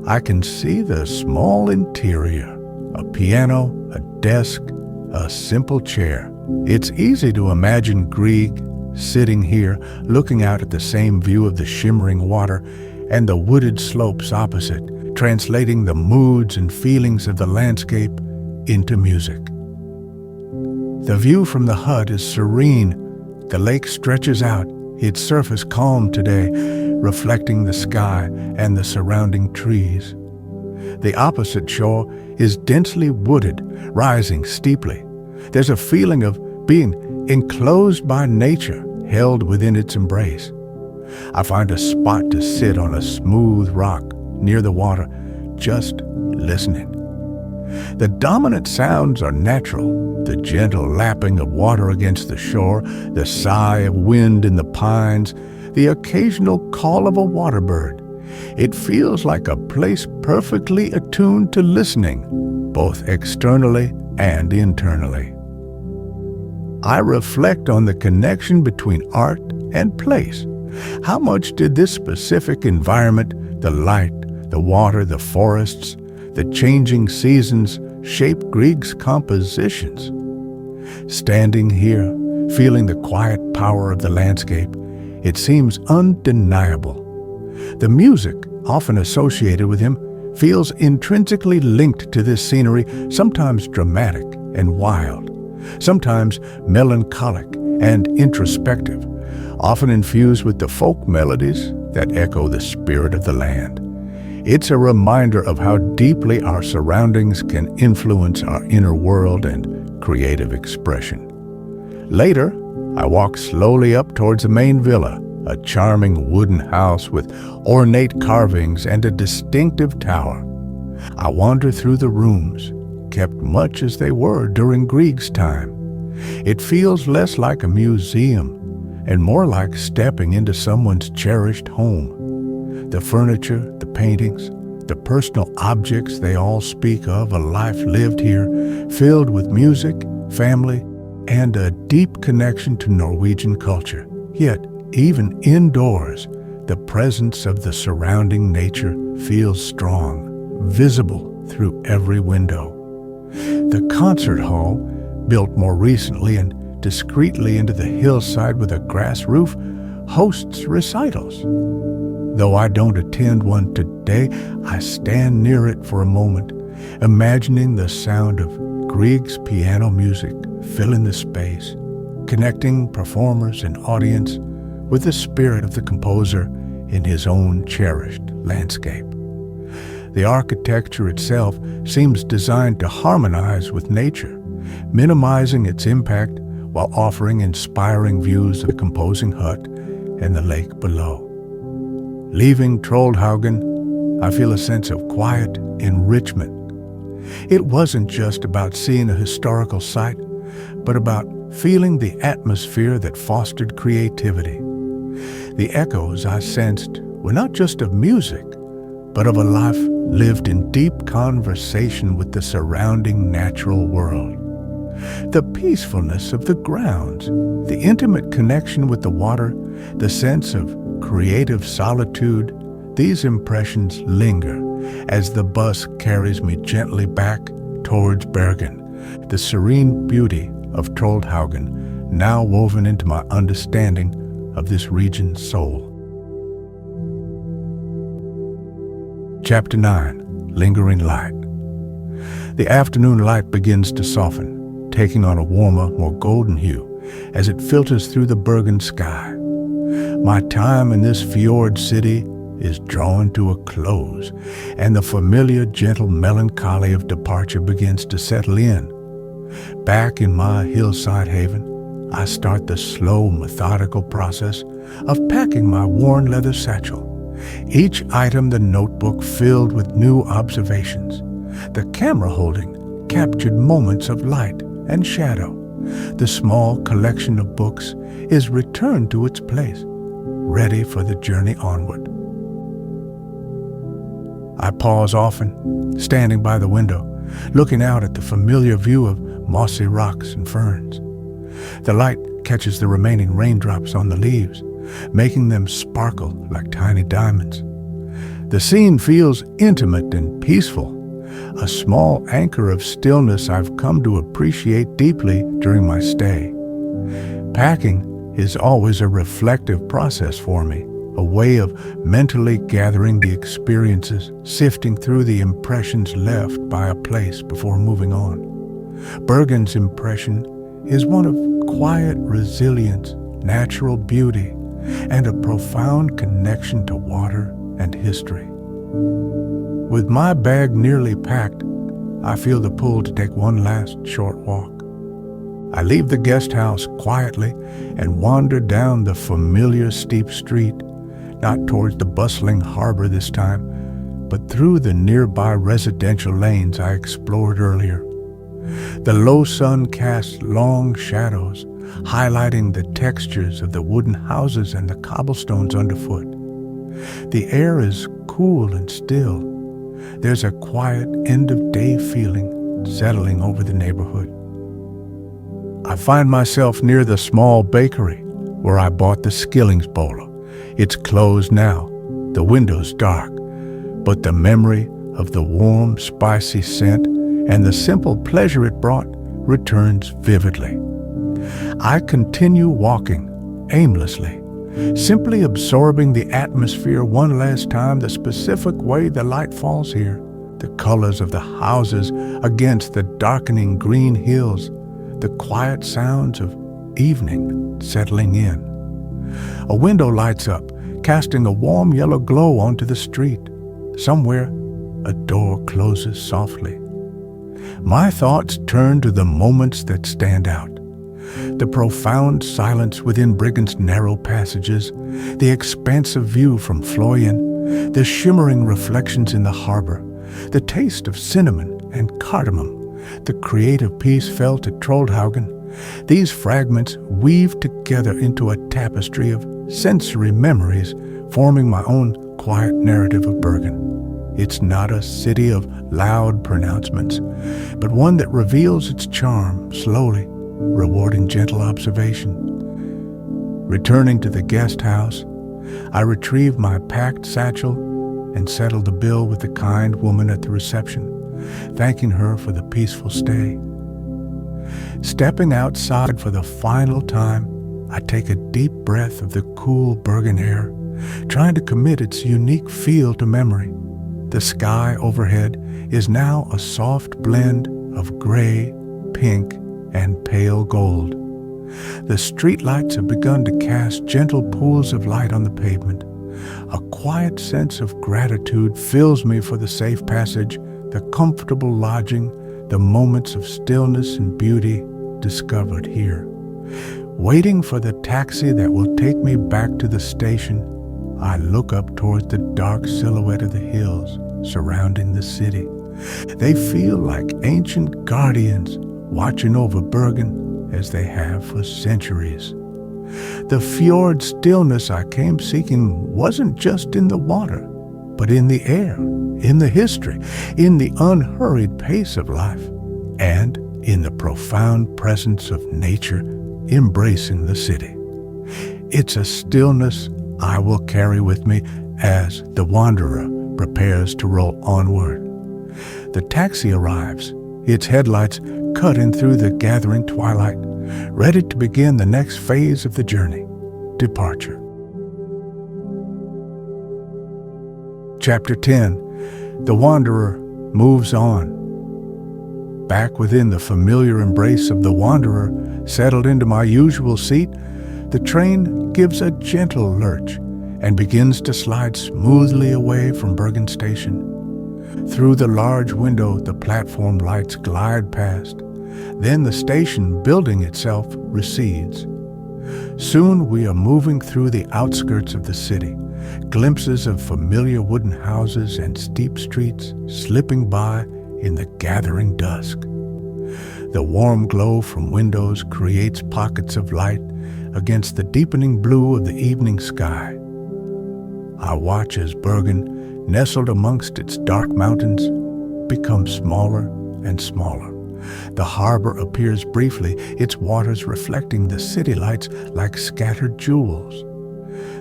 I can see the small interior, a piano, a desk, a simple chair. It's easy to imagine Grieg sitting here, looking out at the same view of the shimmering water and the wooded slopes opposite, translating the moods and feelings of the landscape into music. The view from the hut is serene. The lake stretches out, its surface calm today, reflecting the sky and the surrounding trees. The opposite shore is densely wooded, rising steeply. There's a feeling of being enclosed by nature, held within its embrace. I find a spot to sit on a smooth rock near the water, just listening. The dominant sounds are natural, the gentle lapping of water against the shore, the sigh of wind in the pines, the occasional call of a water bird. It feels like a place perfectly attuned to listening, both externally and internally. I reflect on the connection between art and place. How much did this specific environment, the light, the water, the forests, the changing seasons, shape Grieg's compositions? Standing here, feeling the quiet power of the landscape, it seems undeniable. The music, often associated with him, feels intrinsically linked to this scenery, sometimes dramatic and wild, sometimes melancholic and introspective, often infused with the folk melodies that echo the spirit of the land. It's a reminder of how deeply our surroundings can influence our inner world and creative expression. Later, I walk slowly up towards the main villa, a charming wooden house with ornate carvings and a distinctive tower. I wander through the rooms, kept much as they were during Grieg's time. It feels less like a museum and more like stepping into someone's cherished home. The furniture, the paintings, the personal objects, they all speak of a life lived here, filled with music, family, and a deep connection to Norwegian culture. Yet, even indoors, the presence of the surrounding nature feels strong, visible through every window. The concert hall, built more recently and discreetly into the hillside with a grass roof, hosts recitals. Though I don't attend one today, I stand near it for a moment, imagining the sound of Grieg's piano music filling the space, connecting performers and audience with the spirit of the composer in his own cherished landscape. The architecture itself seems designed to harmonize with nature, minimizing its impact while offering inspiring views of the composing hut and the lake below. Leaving Troldhaugen, I feel a sense of quiet enrichment. It wasn't just about seeing a historical site, but about feeling the atmosphere that fostered creativity. The echoes I sensed were not just of music, but of a life lived in deep conversation with the surrounding natural world. The peacefulness of the grounds, the intimate connection with the water, the sense of creative solitude, these impressions linger as the bus carries me gently back towards Bergen, the serene beauty of Troldhaugen now woven into my understanding of this region's soul. Chapter 9, Lingering Light. The afternoon light begins to soften, taking on a warmer, more golden hue as it filters through the Bergen sky. My time in this fjord city is drawing to a close, and the familiar gentle melancholy of departure begins to settle in. Back in my hillside haven, I start the slow, methodical process of packing my worn leather satchel. Each item the notebook filled with new observations. The camera holding captured moments of light and shadow. The small collection of books is returned to its place, ready for the journey onward. I pause often, standing by the window, looking out at the familiar view of mossy rocks and ferns. The light catches the remaining raindrops on the leaves, making them sparkle like tiny diamonds. The scene feels intimate and peaceful, a small anchor of stillness I've come to appreciate deeply during my stay. Packing is always a reflective process for me, a way of mentally gathering the experiences, sifting through the impressions left by a place before moving on. Bergen's impression is one of quiet resilience, natural beauty, and a profound connection to water and history. With my bag nearly packed, I feel the pull to take one last short walk. I leave the guest house quietly and wander down the familiar steep street, not towards the bustling harbor this time, but through the nearby residential lanes I explored earlier. The low sun casts long shadows, highlighting the textures of the wooden houses and the cobblestones underfoot. The air is cool and still. There's a quiet end-of-day feeling settling over the neighborhood. I find myself near the small bakery where I bought the Skilling's bowler. It's closed now, the windows dark, but the memory of the warm, spicy scent and the simple pleasure it brought returns vividly. I continue walking aimlessly, simply absorbing the atmosphere one last time, the specific way the light falls here, the colors of the houses against the darkening green hills, the quiet sounds of evening settling in. A window lights up, casting a warm yellow glow onto the street. Somewhere, a door closes softly. My thoughts turn to the moments that stand out. The profound silence within Brigand's narrow passages, the expansive view from Florian, the shimmering reflections in the harbor, the taste of cinnamon and cardamom, the creative peace felt at Troldhaugen. These fragments weave together into a tapestry of sensory memories, forming my own quiet narrative of Bergen. It's not a city of loud pronouncements, but one that reveals its charm slowly, rewarding gentle observation. Returning to the guest house, I retrieve my packed satchel and settle the bill with the kind woman at the reception, thanking her for the peaceful stay. Stepping outside for the final time, I take a deep breath of the cool Bergen air, trying to commit its unique feel to memory. The sky overhead is now a soft blend of gray, pink, and pale gold. The streetlights have begun to cast gentle pools of light on the pavement. A quiet sense of gratitude fills me for the safe passage, the comfortable lodging, the moments of stillness and beauty discovered here. Waiting for the taxi that will take me back to the station, I look up towards the dark silhouette of the hills surrounding the city. They feel like ancient guardians watching over Bergen as they have for centuries. The fjord stillness I came seeking wasn't just in the water, but in the air, in the history, in the unhurried pace of life, and in the profound presence of nature embracing the city. It's a stillness I will carry with me as the wanderer prepares to roll onward. The taxi arrives, its headlights cutting through the gathering twilight, ready to begin the next phase of the journey, departure. Chapter 10. The Wanderer moves on. Back within the familiar embrace of the wanderer, settled into my usual seat, the train gives a gentle lurch, and begins to slide smoothly away from Bergen Station. Through the large window, the platform lights glide past. Then the station building itself recedes. Soon we are moving through the outskirts of the city, glimpses of familiar wooden houses and steep streets slipping by in the gathering dusk. The warm glow from windows creates pockets of light against the deepening blue of the evening sky. I watch as Bergen, nestled amongst its dark mountains, becomes smaller and smaller. The harbor appears briefly, its waters reflecting the city lights like scattered jewels.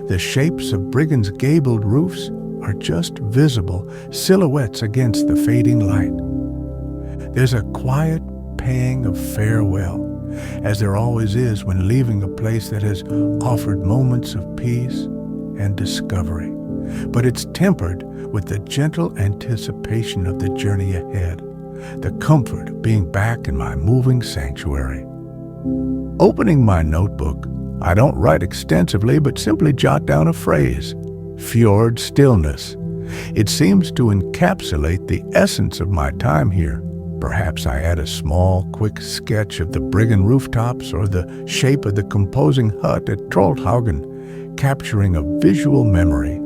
The shapes of Bergen's gabled roofs are just visible silhouettes against the fading light. There's a quiet pang of farewell, as there always is when leaving a place that has offered moments of peace and discovery. But it's tempered with the gentle anticipation of the journey ahead, the comfort of being back in my moving sanctuary. Opening my notebook, I don't write extensively but simply jot down a phrase, Fjord Stillness. It seems to encapsulate the essence of my time here. Perhaps I add a small, quick sketch of the Bergen rooftops or the shape of the composing hut at Troldhaugen, capturing a visual memory.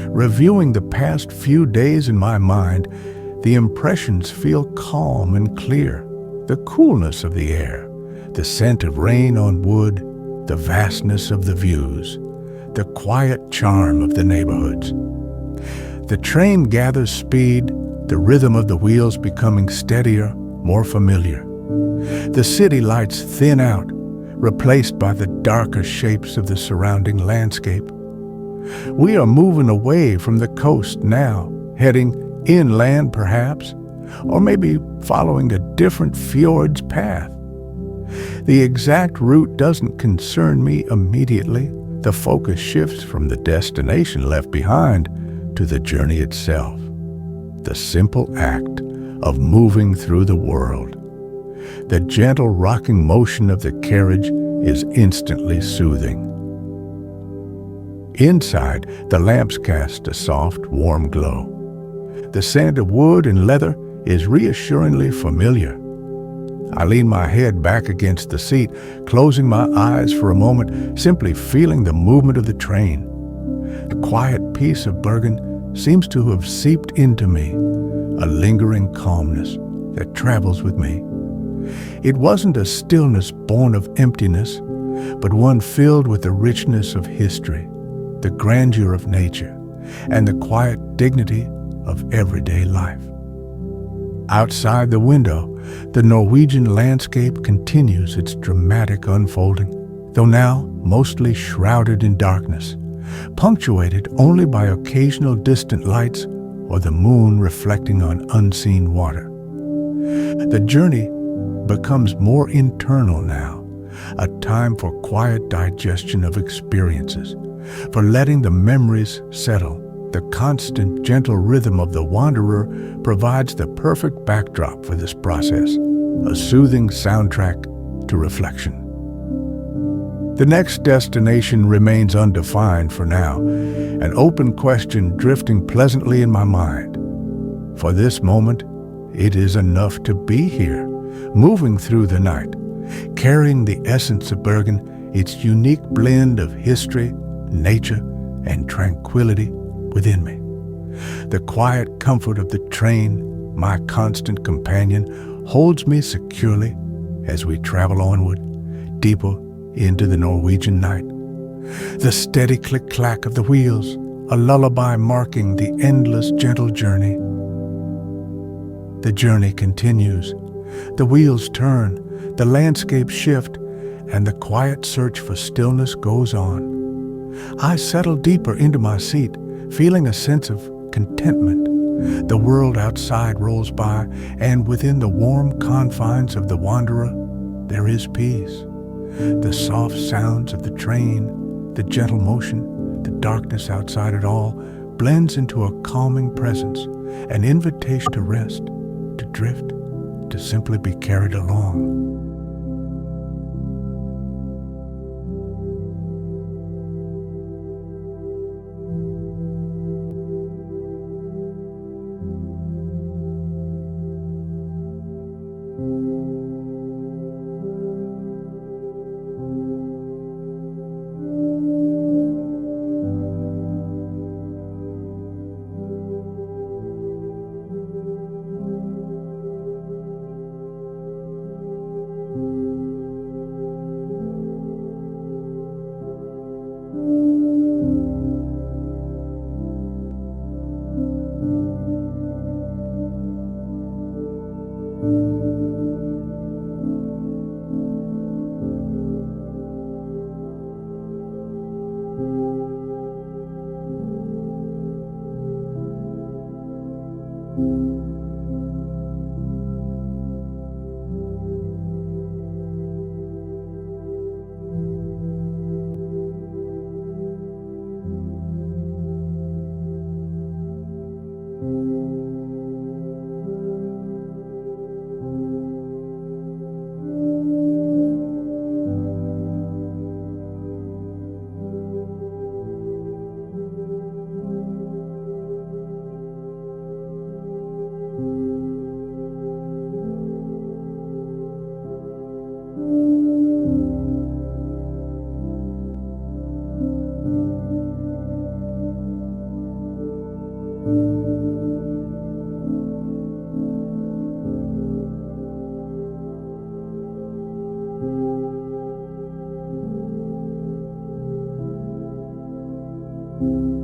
Reviewing the past few days in my mind, the impressions feel calm and clear. The coolness of the air, the scent of rain on wood, the vastness of the views, the quiet charm of the neighborhoods. The train gathers speed, the rhythm of the wheels becoming steadier, more familiar. The city lights thin out, replaced by the darker shapes of the surrounding landscape. We are moving away from the coast now, heading inland perhaps, or maybe following a different fjord's path. The exact route doesn't concern me immediately. The focus shifts from the destination left behind to the journey itself, the simple act of moving through the world. The gentle rocking motion of the carriage is instantly soothing. Inside, the lamps cast a soft, warm glow. The scent of wood and leather is reassuringly familiar. I lean my head back against the seat, closing my eyes for a moment, simply feeling the movement of the train. The quiet peace of Bergen seems to have seeped into me, a lingering calmness that travels with me. It wasn't a stillness born of emptiness, but one filled with the richness of history, the grandeur of nature, and the quiet dignity of everyday life. Outside the window, the Norwegian landscape continues its dramatic unfolding, though now mostly shrouded in darkness, punctuated only by occasional distant lights or the moon reflecting on unseen water. The journey becomes more internal now, a time for quiet digestion of experiences, for letting the memories settle. The constant, gentle rhythm of the wanderer provides the perfect backdrop for this process, a soothing soundtrack to reflection. The next destination remains undefined for now, an open question drifting pleasantly in my mind. For this moment, it is enough to be here, moving through the night, carrying the essence of Bergen, its unique blend of history, nature, and tranquility within me. The quiet comfort of the train, my constant companion, holds me securely as we travel onward, deeper into the Norwegian night. The steady click-clack of the wheels, a lullaby marking the endless gentle journey. The journey continues. The wheels turn, the landscape shift, and the quiet search for stillness goes on. I settle deeper into my seat, feeling a sense of contentment. The world outside rolls by, and within the warm confines of the wanderer, there is peace. The soft sounds of the train, the gentle motion, the darkness outside it all, blends into a calming presence, an invitation to rest, to drift, to simply be carried along. you.